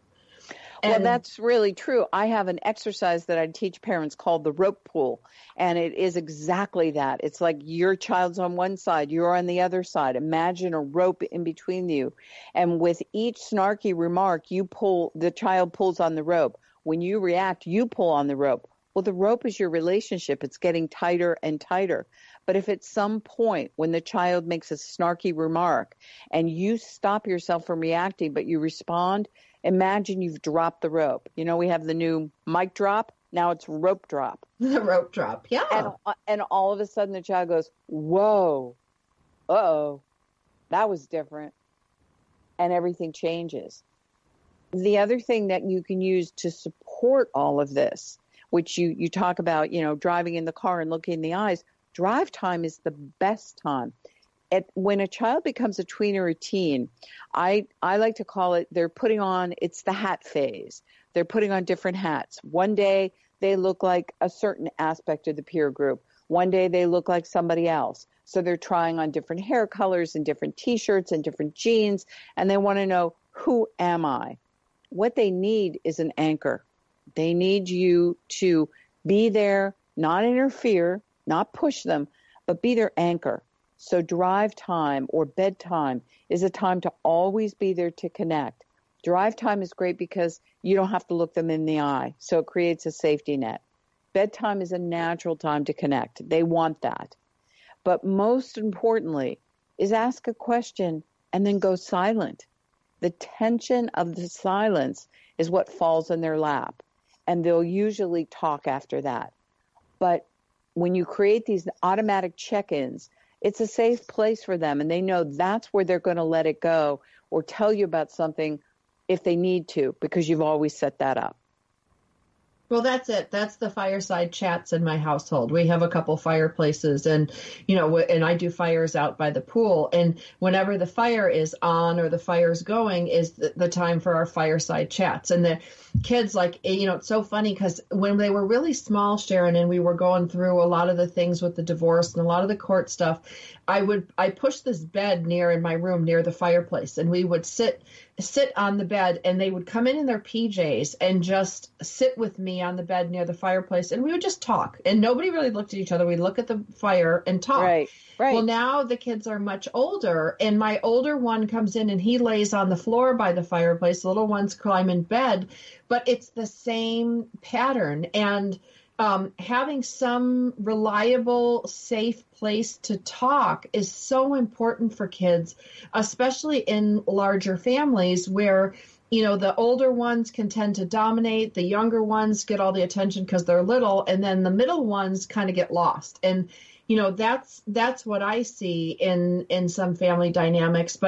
Well, that's really true. I have an exercise that I teach parents called the rope pool, and it is exactly that. It's like your child's on one side, you're on the other side. Imagine a rope in between you, and with each snarky remark, the child pulls on the rope. When you react, you pull on the rope. Well, the rope is your relationship. It's getting tighter and tighter. But if at some point when the child makes a snarky remark and you stop yourself from reacting, but you respond, imagine you've dropped the rope. You know, we have the new mic drop. Now it's rope drop. The rope drop, yeah. And all of a sudden the child goes, whoa, uh-oh, that was different. And everything changes. The other thing that you can use to support all of this, which you talk about, you know, driving in the car and looking in the eyes, drive time is the best time. When a child becomes a tween or a teen, I like to call it, it's the hat phase. They're putting on different hats. One day they look like a certain aspect of the peer group. One day they look like somebody else. So they're trying on different hair colors and different T-shirts and different jeans, and they want to know, who am I? What they need is an anchor. They need you to be there, not interfere, not push them, but be their anchor. So drive time or bedtime is a time to always be there to connect. Drive time is great because you don't have to look them in the eye, so it creates a safety net. Bedtime is a natural time to connect. They want that. But most importantly is ask a question and then go silent. The tension of the silence is what falls in their lap, and they'll usually talk after that. But when you create these automatic check-ins, it's a safe place for them, and they know that's where they're going to let it go or tell you about something if they need to, because you've always set that up. Well, that's it. That's the fireside chats in my household. We have a couple fireplaces, and, you know, and I do fires out by the pool. And whenever the fire is on or the fire's going is the time for our fireside chats. And the kids, like, you know, it's so funny because when they were really small, Sharon, and we were going through a lot of the things with the divorce and a lot of the court stuff, I pushed this bed in my room near the fireplace, and we would sit on the bed, and they would come in their PJs and just sit with me on the bed near the fireplace, and we would just talk, and nobody really looked at each other. We'd look at the fire and talk. Right. Well, now the kids are much older, and my older one comes in and he lays on the floor by the fireplace. The little ones climb in bed, but it's the same pattern. And having some reliable, safe place to talk is so important for kids, especially in larger families where, you know, the older ones can tend to dominate, the younger ones get all the attention because they're little, and then the middle ones kind of get lost. And, you know, that's what I see in some family dynamics.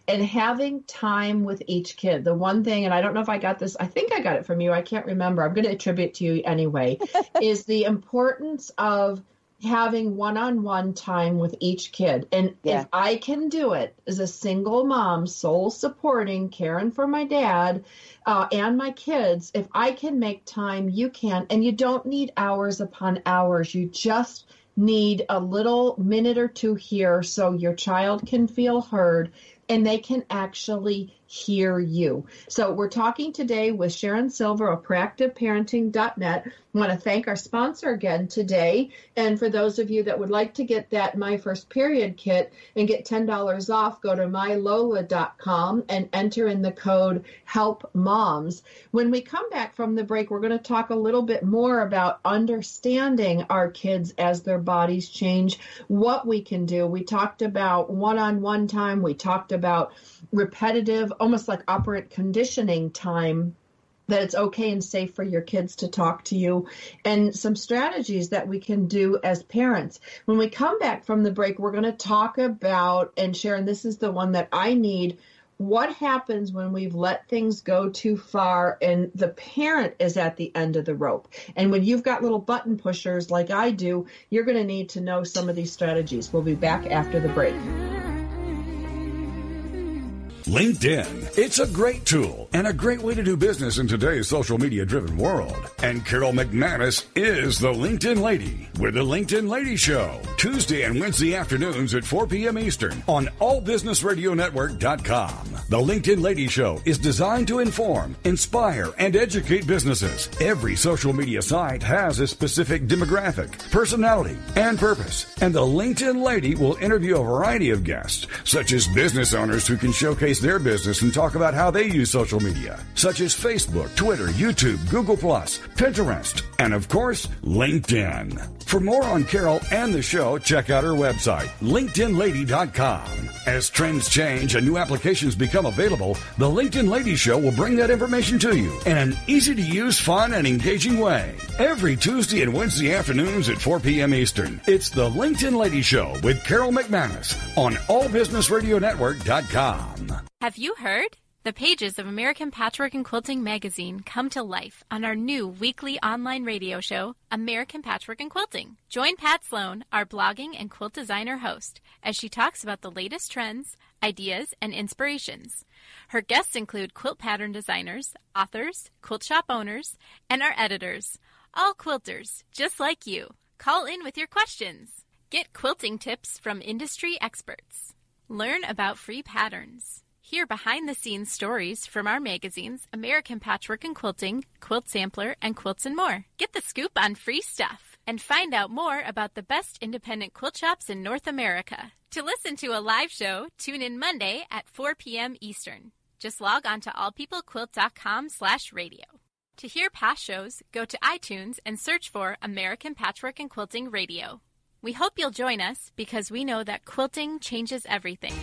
And having time with each kid, the one thing, and I don't know if I got this, I think I got it from you, I can't remember, I'm going to attribute to you anyway, is the importance of having one-on-one time with each kid. And if I can do it as a single mom, soul supporting, caring for my dad and my kids, if I can make time, you can. And you don't need hours upon hours. You just need a little minute or two here so your child can feel heard and they can actually hear you. So we're talking today with Sharon Silver of ProactiveParenting.net. I want to thank our sponsor again today. And for those of you that would like to get that My First Period kit and get $10 off, go to mylola.com and enter in the code HELPMOMS. When we come back from the break, we're going to talk a little bit more about understanding our kids as their bodies change, what we can do. We talked about one-on-one time. We talked about repetitive, almost like operant conditioning time, that it's okay and safe for your kids to talk to you, and some strategies that we can do as parents. When we come back from the break, we're going to talk about, and Sharon, this is the one that I need, what happens when we've let things go too far and the parent is at the end of the rope. And when you've got little button pushers like I do, you're going to need to know some of these strategies. We'll be back after the break. LinkedIn. It's a great tool and a great way to do business in today's social media-driven world. And Carol McManus is the LinkedIn Lady with the LinkedIn Lady Show. Tuesday and Wednesday afternoons at 4 p.m. Eastern on allbusinessradionetwork.com. The LinkedIn Lady Show is designed to inform, inspire, and educate businesses. Every social media site has a specific demographic, personality, and purpose. And the LinkedIn Lady will interview a variety of guests, such as business owners who can showcase their business and talk about how they use social media, such as Facebook, Twitter, YouTube, Google+, Pinterest, and of course, LinkedIn. For more on Carol and the show, check out her website, LinkedInLady.com. As trends change and new applications become available, the LinkedIn Lady Show will bring that information to you in an easy-to-use, fun, and engaging way. Every Tuesday and Wednesday afternoons at 4 p.m. Eastern, it's the LinkedIn Lady Show with Carol McManus on allbusinessradionetwork.com. Have you heard? The pages of American Patchwork and Quilting magazine come to life on our new weekly online radio show, American Patchwork and Quilting. Join Pat Sloan, our blogging and quilt designer host, as she talks about the latest trends, ideas, and inspirations. Her guests include quilt pattern designers, authors, quilt shop owners, and our editors, all quilters, just like you. Call in with your questions. Get quilting tips from industry experts. Learn about free patterns. Hear behind-the-scenes stories from our magazines, American Patchwork and Quilting, Quilt Sampler, and Quilts and More. Get the scoop on free stuff and find out more about the best independent quilt shops in North America. To listen to a live show, tune in Monday at 4 p.m. Eastern. Just log on to allpeoplequilt.com/radio. To hear past shows, go to iTunes and search for American Patchwork and Quilting Radio. We hope you'll join us because we know that quilting changes everything.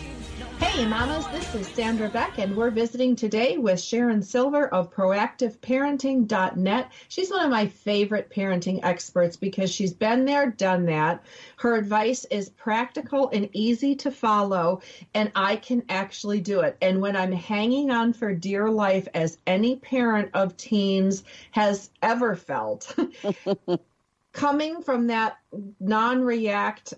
Hey, mamas, this is Sandra Beck, and we're visiting today with Sharon Silver of ProactiveParenting.net. She's one of my favorite parenting experts because she's been there, done that. Her advice is practical and easy to follow, and I can actually do it. And when I'm hanging on for dear life, as any parent of teens has ever felt, coming from that non-react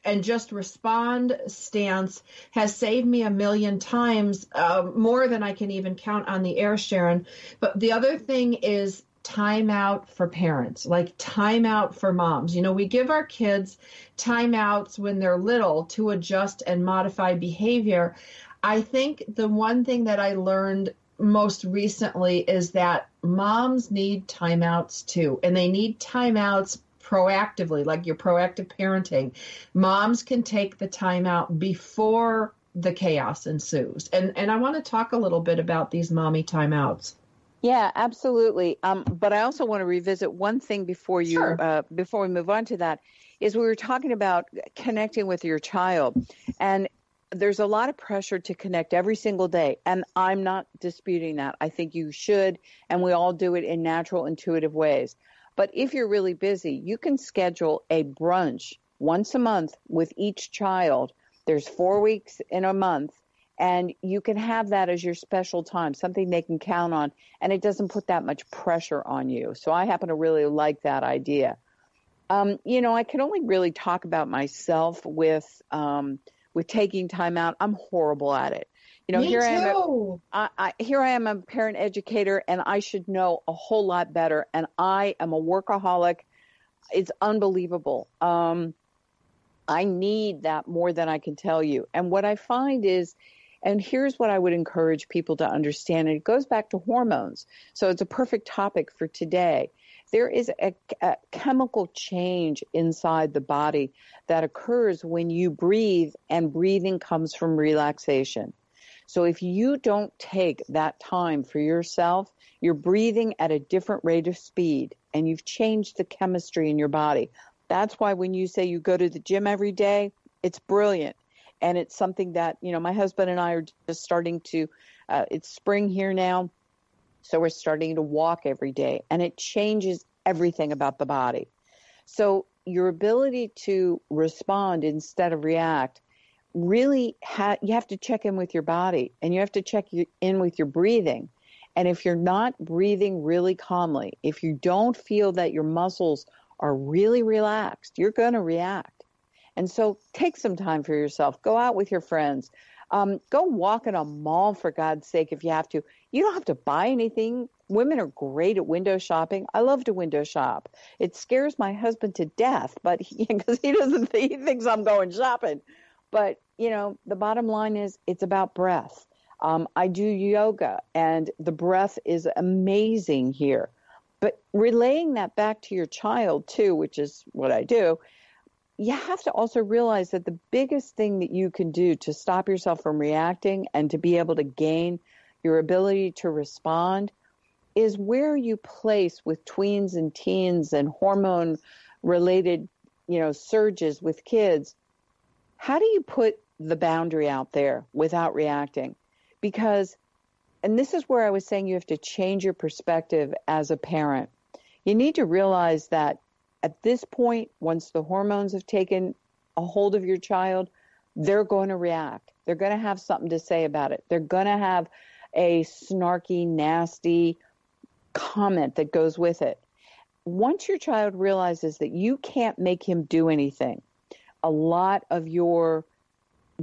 and just respond stance has saved me a million times, more than I can even count on the air, Sharon. But the other thing is time out for parents, like time out for moms. You know, we give our kids timeouts when they're little to adjust and modify behavior. I think the one thing that I learned most recently is that moms need timeouts too, and they need timeouts proactively, like your proactive parenting. Moms can take the time out before the chaos ensues. And I want to talk a little bit about these mommy timeouts. Yeah, absolutely. But I also want to revisit one thing before you, Sure. Before we move on to that, is we were talking about connecting with your child. And there's a lot of pressure to connect every single day. And I'm not disputing that. I think you should, and we all do it in natural, intuitive ways. But if you're really busy, you can schedule a brunch once a month with each child. There's 4 weeks in a month, and you can have that as your special time, something they can count on, and it doesn't put that much pressure on you. So I happen to really like that idea. You know, I can only really talk about myself with taking time out. I'm horrible at it. You know, Me here too. here I am a parent educator, and I should know a whole lot better. And I am a workaholic. It's unbelievable. I need that more than I can tell you. And what I find is, and here's what I would encourage people to understand, and it goes back to hormones. So it's a perfect topic for today. There is a chemical change inside the body that occurs when you breathe, and breathing comes from relaxation. So if you don't take that time for yourself, you're breathing at a different rate of speed, and you've changed the chemistry in your body. That's why when you say you go to the gym every day, it's brilliant. And it's something that, you know, my husband and I are just starting to, it's spring here now, so we're starting to walk every day, and it changes everything about the body. So your ability to respond instead of react, really you have to check in with your body, and you have to check in with your breathing. And if you're not breathing really calmly, if you don't feel that your muscles are really relaxed, you're going to react. And so take some time for yourself. Go out with your friends. Go walk in a mall, for God's sake, if you have to. You don't have to buy anything. Women are great at window shopping. I love to window shop. It scares my husband to death, but because he thinks I'm going shopping. But, the bottom line is it's about breath. I do yoga, and the breath is amazing here. But relaying that back to your child, too, which is what I do, you have to also realize that the biggest thing that you can do to stop yourself from reacting and to be able to gain your ability to respond is where you place with tweens and teens and hormone-related, surges with kids. How do you put the boundary out there without reacting? Because, and this is where I was saying you have to change your perspective as a parent. You need to realize that at this point, once the hormones have taken a hold of your child, they're going to react. They're going to have something to say about it. They're going to have a snarky, nasty comment that goes with it. Once your child realizes that you can't make him do anything, a lot of your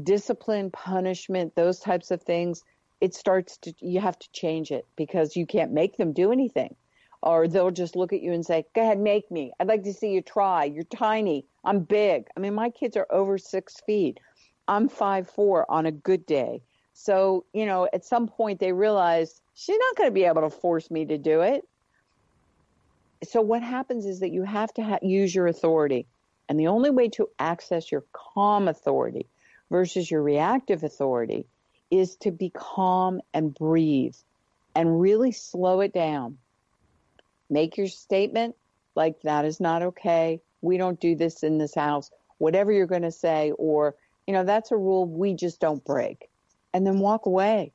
discipline, punishment, those types of things, you have to change it because you can't make them do anything. Or they'll just look at you and say, go ahead, make me. I'd like to see you try. You're tiny. I'm big. I mean, my kids are over 6 feet. I'm 5'4" on a good day. So, at some point they realize she's not going to be able to force me to do it. So what happens is that you have to use your authority. And the only way to access your calm authority versus your reactive authority is to be calm and breathe and really slow it down. Make your statement like, that is not okay. We don't do this in this house. Whatever you're going to say, or, that's a rule we just don't break. And then walk away.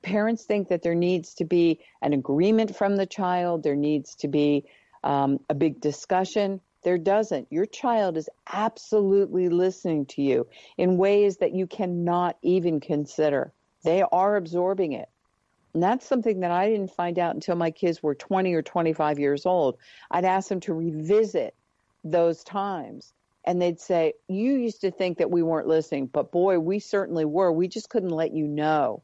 Parents think that there needs to be an agreement from the child. There needs to be a big discussion. There doesn't. Your child is absolutely listening to you in ways that you cannot even consider. They are absorbing it. And that's something that I didn't find out until my kids were 20 or 25 years old. I'd ask them to revisit those times. And they'd say, you used to think that we weren't listening, but boy, we certainly were. We just couldn't let you know.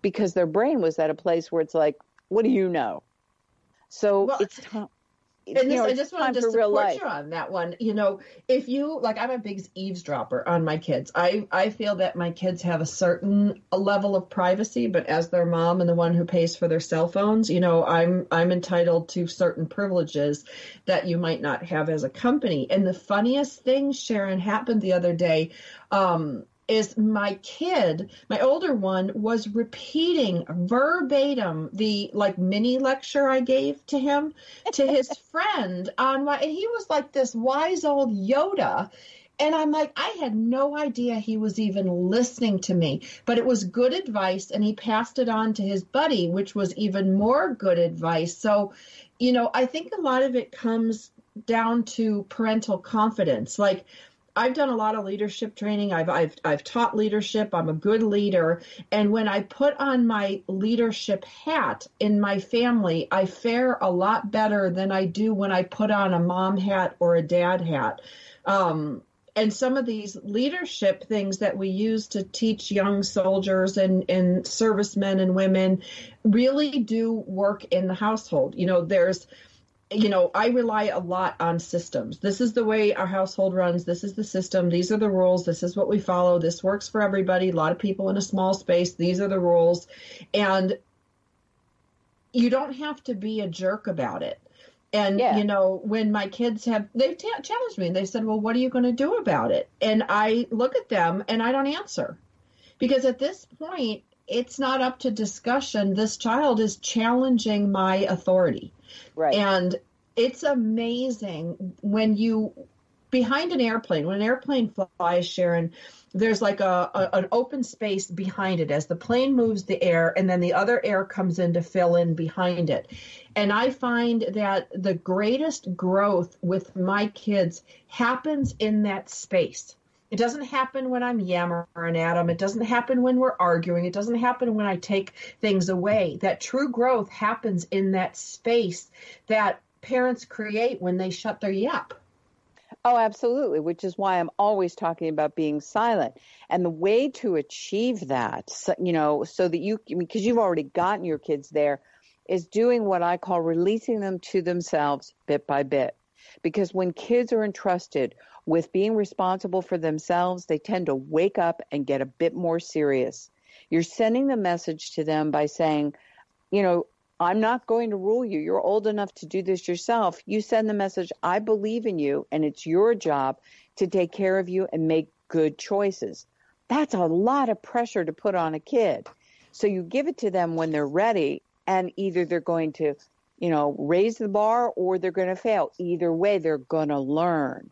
Because their brain was at a place where it's like, what do you know? So it's time. I just wanted to support you on that one. If you, I'm a big eavesdropper on my kids. I feel that my kids have a certain level of privacy, but as their mom and the one who pays for their cell phones, I'm entitled to certain privileges that you might not have as a company. And the funniest thing, Sharon, happened the other day. Is my kid, my older one, was repeating verbatim the mini lecture I gave to him to his friend on why, and he was like this wise old Yoda. And I'm like, I had no idea he was even listening to me, but it was good advice. And he passed it on to his buddy, which was even more good advice. So, I think a lot of it comes down to parental confidence. I've done a lot of leadership training. I've taught leadership. I'm a good leader. And when I put on my leadership hat in my family, I fare a lot better than I do when I put on a mom hat or a dad hat. And some of these leadership things that we use to teach young soldiers and servicemen and women really do work in the household. I rely a lot on systems. This is the way our household runs. This is the system. These are the rules. This is what we follow. This works for everybody. A lot of people in a small space. These are the rules. And you don't have to be a jerk about it. And, when my kids they've challenged me. They said, well, what are you going to do about it? And I look at them and I don't answer. Because at this point, it's not up to discussion. This child is challenging my authority. Right. And it's amazing when behind an airplane, when an airplane flies, Sharon, there's an open space behind it as the plane moves the air, and then the other air comes in to fill in behind it. And I find that the greatest growth with my kids happens in that space. It doesn't happen when I'm yammering at them. It doesn't happen when we're arguing. It doesn't happen when I take things away. That true growth happens in that space that parents create when they shut their yap. Oh, absolutely, which is why I'm always talking about being silent. And the way to achieve that, so, so that because you've already gotten your kids there, is doing what I call releasing them to themselves bit by bit. Because when kids are entrusted with being responsible for themselves, they tend to wake up and get a bit more serious. You're sending the message to them by saying, I'm not going to rule you. You're old enough to do this yourself. You send the message, I believe in you, and it's your job to take care of you and make good choices. That's a lot of pressure to put on a kid. So you give it to them when they're ready, and either they're going to, raise the bar or they're going to fail. Either way, they're going to learn.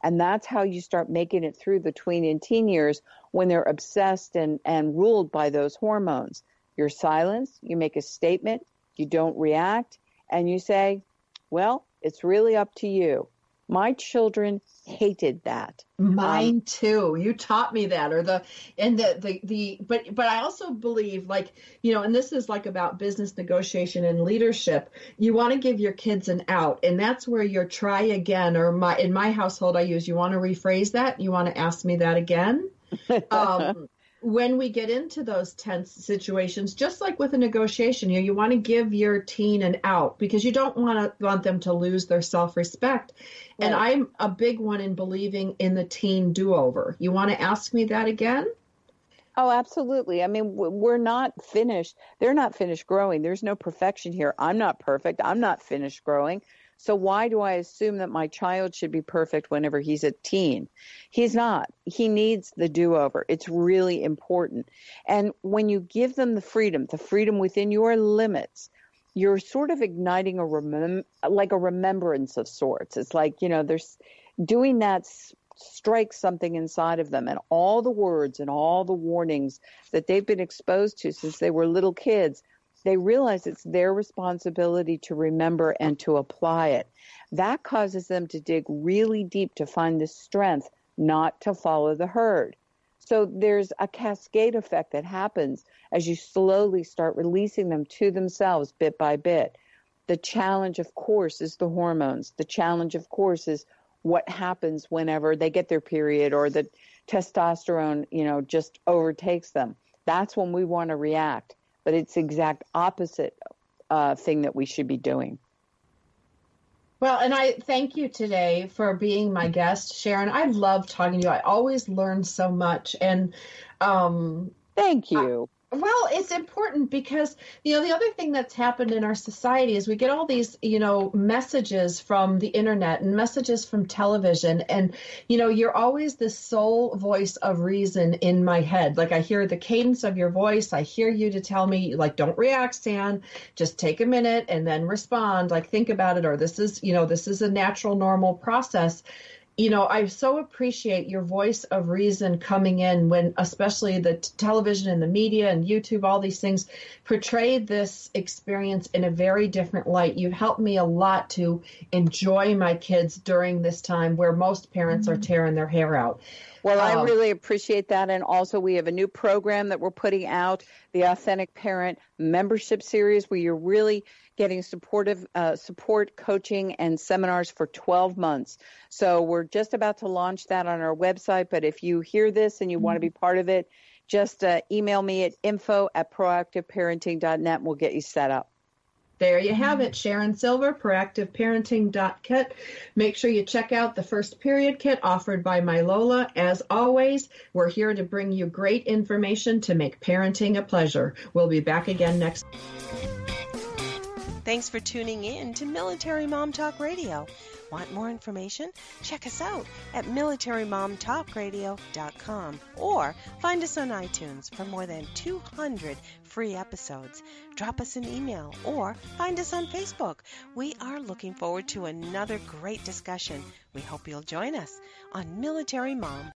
And that's how you start making it through the tween and teen years when they're obsessed and ruled by those hormones. You're silenced, you make a statement, you don't react, and you say, well, it's really up to you. My children hated that. Mine too. You taught me that. But I also believe, and this is about business negotiation and leadership. You want to give your kids an out, and that's where your try again, or in my household, I use, you want to rephrase that? You want to ask me that again? When we get into those tense situations, just like with a negotiation, you want to give your teen an out because you don't want them to lose their self-respect. Right. And I'm a big one in believing in the teen do-over. You want to ask me that again? Oh, absolutely. I mean, we're not finished. They're not finished growing. There's no perfection here. I'm not perfect. I'm not finished growing. So why do I assume that my child should be perfect whenever he's a teen? He's not. He needs the do-over. It's really important. And when you give them the freedom within your limits, you're sort of igniting a remembrance of sorts. It's like, there's doing that strikes something inside of them, and all the words and all the warnings that they've been exposed to since they were little kids, they realize it's their responsibility to remember and to apply it. That causes them to dig really deep to find the strength not to follow the herd. So there's a cascade effect that happens as you slowly start releasing them to themselves bit by bit. The challenge, of course, is the hormones. The challenge, of course, is what happens whenever they get their period or the testosterone, just overtakes them. That's when we want to react. But it's the exact opposite thing that we should be doing. Well, and I thank you today for being my guest, Sharon. I love talking to you. I always learn so much. And thank you. Well, it's important because, the other thing that's happened in our society is we get all these, messages from the internet and messages from television. And, you're always the sole voice of reason in my head. Like I hear the cadence of your voice. I hear you to tell me, don't react, Stan. Just take a minute and then respond. Think about it. Or this is a natural, normal process. I so appreciate your voice of reason coming in when, especially the television and the media and YouTube, all these things portray this experience in a very different light. You've helped me a lot to enjoy my kids during this time where most parents are tearing their hair out. Well, I really appreciate that. And also we have a new program that we're putting out, the Authentic Parent Membership Series, where you're really getting support, coaching, and seminars for 12 months. So we're just about to launch that on our website. But if you hear this and you want to be part of it, just email me at info@proactiveparenting.net and we'll get you set up. There you have it, Sharon Silver, proactiveparenting.kit. Make sure you check out the first period kit offered by my Lola. As always, we're here to bring you great information to make parenting a pleasure. We'll be back again next. Thanks for tuning in to Military Mom Talk Radio. Want more information? Check us out at militarymomtalkradio.com or find us on iTunes for more than 200 free episodes. Drop us an email or find us on Facebook. We are looking forward to another great discussion. We hope you'll join us on Military Mom